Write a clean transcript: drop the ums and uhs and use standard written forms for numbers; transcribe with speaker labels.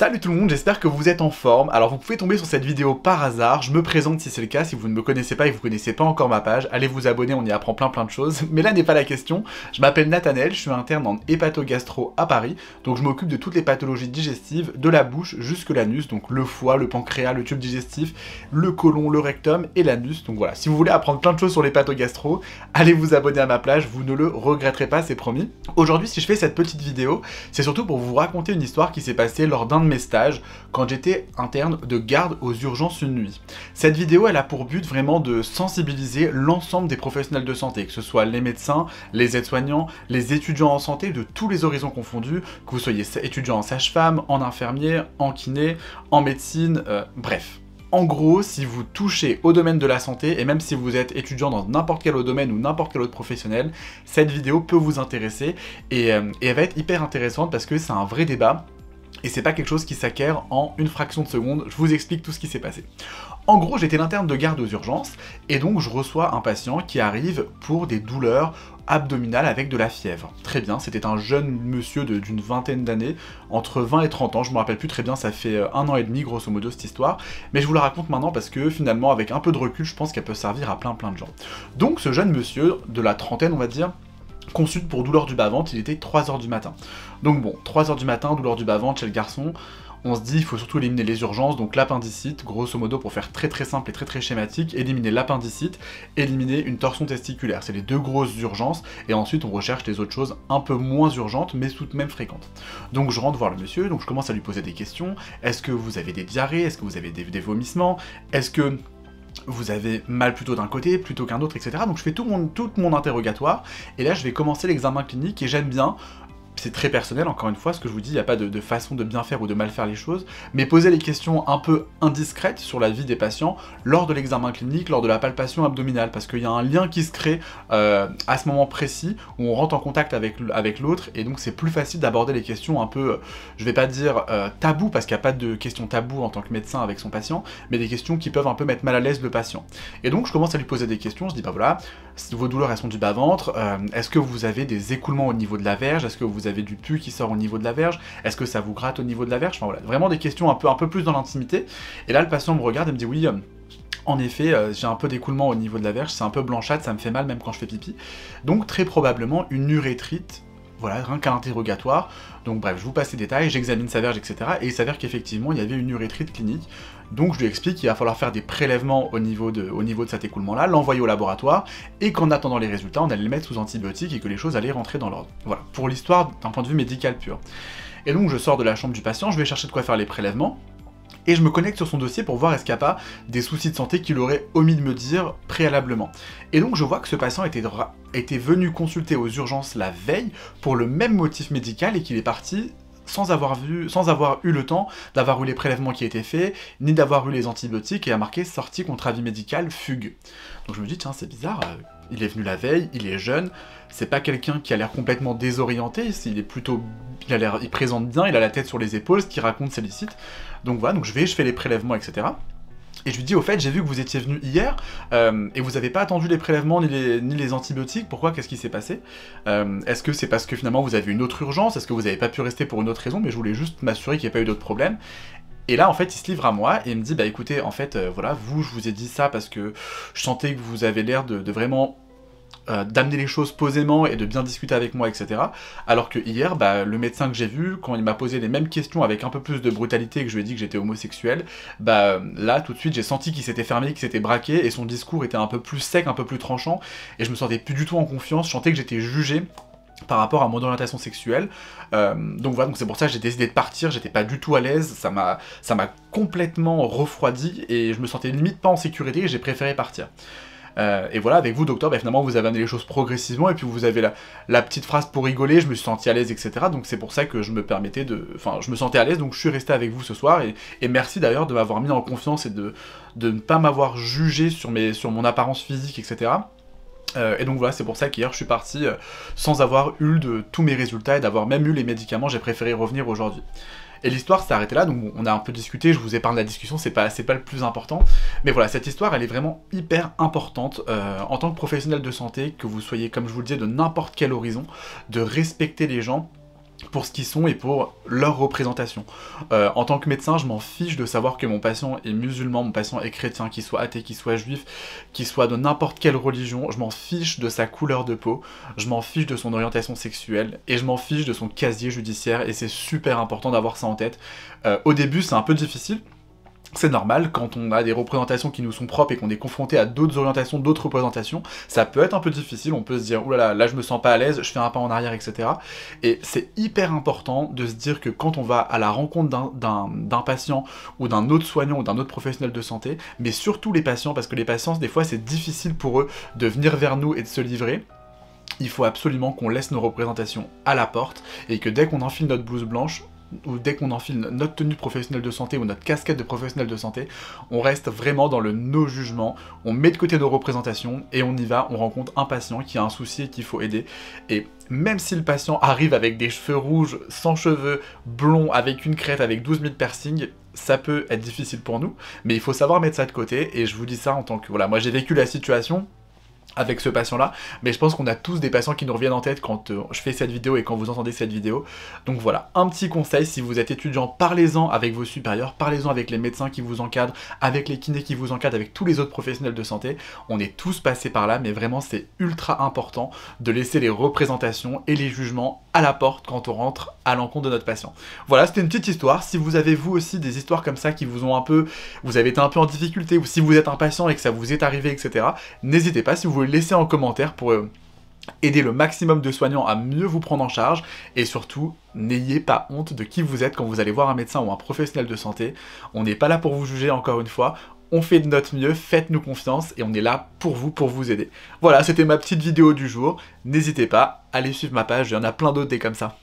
Speaker 1: Salut tout le monde, j'espère que vous êtes en forme. Alors vous pouvez tomber sur cette vidéo par hasard, je me présente si c'est le cas, si vous ne me connaissez pas et que vous ne connaissez pas encore ma page, allez vous abonner, on y apprend plein de choses. Mais là n'est pas la question, je m'appelle Nathanaël, je suis interne en hépatogastro à Paris, donc je m'occupe de toutes les pathologies digestives, de la bouche jusque l'anus, donc le foie, le pancréas, le tube digestif, le côlon, le rectum et l'anus. Donc voilà, si vous voulez apprendre plein de choses sur les pathogastro, allez vous abonner à ma page, vous ne le regretterez pas, c'est promis. Aujourd'hui, si je fais cette petite vidéo, c'est surtout pour vous raconter une histoire qui s'est passée lors d'un de mes stages quand j'étais interne de garde aux urgences une nuit. Cette vidéo, elle a pour but vraiment de sensibiliser l'ensemble des professionnels de santé, que ce soit les médecins, les aides-soignants, les étudiants en santé de tous les horizons confondus, que vous soyez étudiant en sage-femme, en infirmier, en kiné, en médecine, bref. En gros, si vous touchez au domaine de la santé, et même si vous êtes étudiant dans n'importe quel autre domaine ou n'importe quel autre professionnel, cette vidéo peut vous intéresser, et elle va être hyper intéressante parce que c'est un vrai débat, et c'est pas quelque chose qui s'acquiert en une fraction de seconde. Je vous explique tout ce qui s'est passé. En gros, j'étais l'interne de garde aux urgences, et donc je reçois un patient qui arrive pour des douleurs abdominales avec de la fièvre. Très bien, c'était un jeune monsieur d'une vingtaine d'années, entre 20 et 30 ans, je me rappelle plus très bien, ça fait 1 an et demi grosso modo cette histoire, mais je vous la raconte maintenant parce que finalement, avec un peu de recul, je pense qu'elle peut servir à plein de gens. Donc ce jeune monsieur, de la trentaine on va dire, consulte pour douleur du bas-ventre, il était 3h du matin. Donc bon, 3h du matin, douleur du bas-ventre chez le garçon, on se dit il faut surtout éliminer les urgences, donc l'appendicite, grosso modo pour faire très simple et très schématique, éliminer l'appendicite, éliminer une torsion testiculaire, c'est les deux grosses urgences, et ensuite on recherche les autres choses un peu moins urgentes, mais tout de même fréquentes. Donc je rentre voir le monsieur, donc je commence à lui poser des questions, est-ce que vous avez des diarrhées, est-ce que vous avez des vomissements, est-ce que vous avez mal plutôt d'un côté, plutôt qu'un autre, etc. Donc je fais tout mon interrogatoire, et là je vais commencer l'examen clinique, et j'aime bien, c'est très personnel encore une fois, ce que je vous dis, il n'y a pas de façon de bien faire ou de mal faire les choses, mais poser les questions un peu indiscrètes sur la vie des patients lors de l'examen clinique, lors de la palpation abdominale, parce qu'il y a un lien qui se crée à ce moment précis, où on rentre en contact avec l'autre, et donc c'est plus facile d'aborder les questions un peu, je vais pas dire tabou, parce qu'il n'y a pas de questions tabou en tant que médecin avec son patient, mais des questions qui peuvent un peu mettre mal à l'aise le patient. Et donc je commence à lui poser des questions, je dis bah voilà, vos douleurs elles sont du bas-ventre, est-ce que vous avez des écoulements au niveau de la verge, est-ce que vous avez du pus qui sort au niveau de la verge, est-ce que ça vous gratte au niveau de la verge, enfin voilà, vraiment des questions un peu plus dans l'intimité. Et là le patient me regarde et me dit oui, en effet, j'ai un peu d'écoulement au niveau de la verge, c'est un peu blanchâtre, ça me fait mal même quand je fais pipi, donc très probablement une urétrite. Voilà, rien qu'à l'interrogatoire. Donc bref, je vous passe les détails, j'examine sa verge, etc. Et il s'avère qu'effectivement, il y avait une urétrite clinique. Donc je lui explique qu'il va falloir faire des prélèvements au niveau de cet écoulement-là, l'envoyer au laboratoire, et qu'en attendant les résultats, on allait le mettre sous antibiotiques et que les choses allaient rentrer dans l'ordre. Voilà, pour l'histoire d'un point de vue médical pur. Et donc je sors de la chambre du patient, je vais chercher de quoi faire les prélèvements, et je me connecte sur son dossier pour voir est-ce qu'il n'y a pas des soucis de santé qu'il aurait omis de me dire préalablement. Et donc je vois que ce patient était venu consulter aux urgences la veille pour le même motif médical et qu'il est parti sans avoir eu le temps d'avoir eu les prélèvements qui étaient faits, ni d'avoir eu les antibiotiques, et a marqué sortie contre avis médical, fugue. Donc je me dis tiens c'est bizarre, il est venu la veille, il est jeune, c'est pas quelqu'un qui a l'air complètement désorienté, il présente bien, il a la tête sur les épaules, ce qui raconte c'est licite. Donc voilà, donc je fais les prélèvements, etc. Et je lui dis, au fait, j'ai vu que vous étiez venu hier, et vous n'avez pas attendu les prélèvements ni les antibiotiques, pourquoi, qu'est-ce qui s'est passé? Est-ce que c'est parce que finalement vous avez une autre urgence? Est-ce que vous n'avez pas pu rester pour une autre raison? Mais je voulais juste m'assurer qu'il n'y ait pas eu d'autres problèmes. Et là, en fait, il se livre à moi, et il me dit, bah écoutez, en fait, voilà, je vous ai dit ça parce que je sentais que vous avez l'air de vraiment d'amener les choses posément et de bien discuter avec moi, etc. Alors que hier, bah, le médecin que j'ai vu, quand il m'a posé les mêmes questions avec un peu plus de brutalité et que je lui ai dit que j'étais homosexuel, bah là, tout de suite, j'ai senti qu'il s'était fermé, qu'il s'était braqué, et son discours était un peu plus sec, un peu plus tranchant, et je me sentais plus du tout en confiance, je sentais que j'étais jugé par rapport à mon orientation sexuelle, donc voilà, donc c'est pour ça que j'ai décidé de partir, j'étais pas du tout à l'aise, ça m'a complètement refroidi, et je me sentais limite pas en sécurité, et j'ai préféré partir. Et voilà, avec vous, docteur, bah, finalement, vous avez amené les choses progressivement, et puis vous avez la petite phrase pour rigoler, je me suis senti à l'aise, etc. Donc c'est pour ça que je me sentais à l'aise, donc je suis resté avec vous ce soir, et merci d'ailleurs de m'avoir mis en confiance et de ne pas m'avoir jugé sur mon apparence physique, etc. Et donc voilà, c'est pour ça qu'hier je suis parti sans avoir eu tous mes résultats, et d'avoir même eu les médicaments, j'ai préféré revenir aujourd'hui. Et l'histoire s'est arrêtée là, donc bon, on a un peu discuté, je vous épargne la discussion, c'est pas le plus important. Mais voilà, cette histoire, elle est vraiment hyper importante en tant que professionnel de santé, que vous soyez, comme je vous le disais, de n'importe quel horizon, de respecter les gens, pour ce qu'ils sont et pour leur représentation. En tant que médecin, je m'en fiche de savoir que mon patient est musulman, mon patient est chrétien, qu'il soit athée, qu'il soit juif, qu'il soit de n'importe quelle religion, je m'en fiche de sa couleur de peau, je m'en fiche de son orientation sexuelle, et je m'en fiche de son casier judiciaire, et c'est super important d'avoir ça en tête. Au début, c'est un peu difficile. C'est normal, quand on a des représentations qui nous sont propres et qu'on est confronté à d'autres orientations, d'autres représentations, ça peut être un peu difficile, on peut se dire « Oulala, là je me sens pas à l'aise, je fais un pas en arrière, etc. » Et c'est hyper important de se dire que quand on va à la rencontre d'un patient, ou d'un autre soignant, ou d'un autre professionnel de santé, mais surtout les patients, parce que les patients, des fois c'est difficile pour eux de venir vers nous et de se livrer, il faut absolument qu'on laisse nos représentations à la porte, et que dès qu'on enfile notre blouse blanche, ou dès qu'on enfile notre tenue de professionnel de santé ou notre casquette de professionnel de santé, on reste vraiment dans le no-jugement, on met de côté nos représentations et on y va, on rencontre un patient qui a un souci et qu'il faut aider. Et même si le patient arrive avec des cheveux rouges, sans cheveux, blonds, avec une crête, avec 12 000 piercings, ça peut être difficile pour nous, mais il faut savoir mettre ça de côté, et je vous dis ça en tant que... Voilà, moi j'ai vécu la situation avec ce patient-là, mais je pense qu'on a tous des patients qui nous reviennent en tête quand je fais cette vidéo et quand vous entendez cette vidéo. Donc voilà, un petit conseil, si vous êtes étudiant, parlez-en avec vos supérieurs, parlez-en avec les médecins qui vous encadrent, avec les kinés qui vous encadrent, avec tous les autres professionnels de santé. On est tous passés par là, mais vraiment c'est ultra important de laisser les représentations et les jugements à la porte quand on rentre à l'encontre de notre patient. Voilà, c'était une petite histoire. Si vous avez vous aussi des histoires comme ça qui vous ont un peu... vous avez été un peu en difficulté, ou si vous êtes un patient et que ça vous est arrivé, etc., n'hésitez pas, si vous voulez laisser en commentaire pour aider le maximum de soignants à mieux vous prendre en charge, et surtout, n'ayez pas honte de qui vous êtes quand vous allez voir un médecin ou un professionnel de santé. On n'est pas là pour vous juger, encore une fois, on fait de notre mieux, faites-nous confiance, et on est là pour vous aider. Voilà, c'était ma petite vidéo du jour, n'hésitez pas, allez suivre ma page, il y en a plein d'autres des comme ça.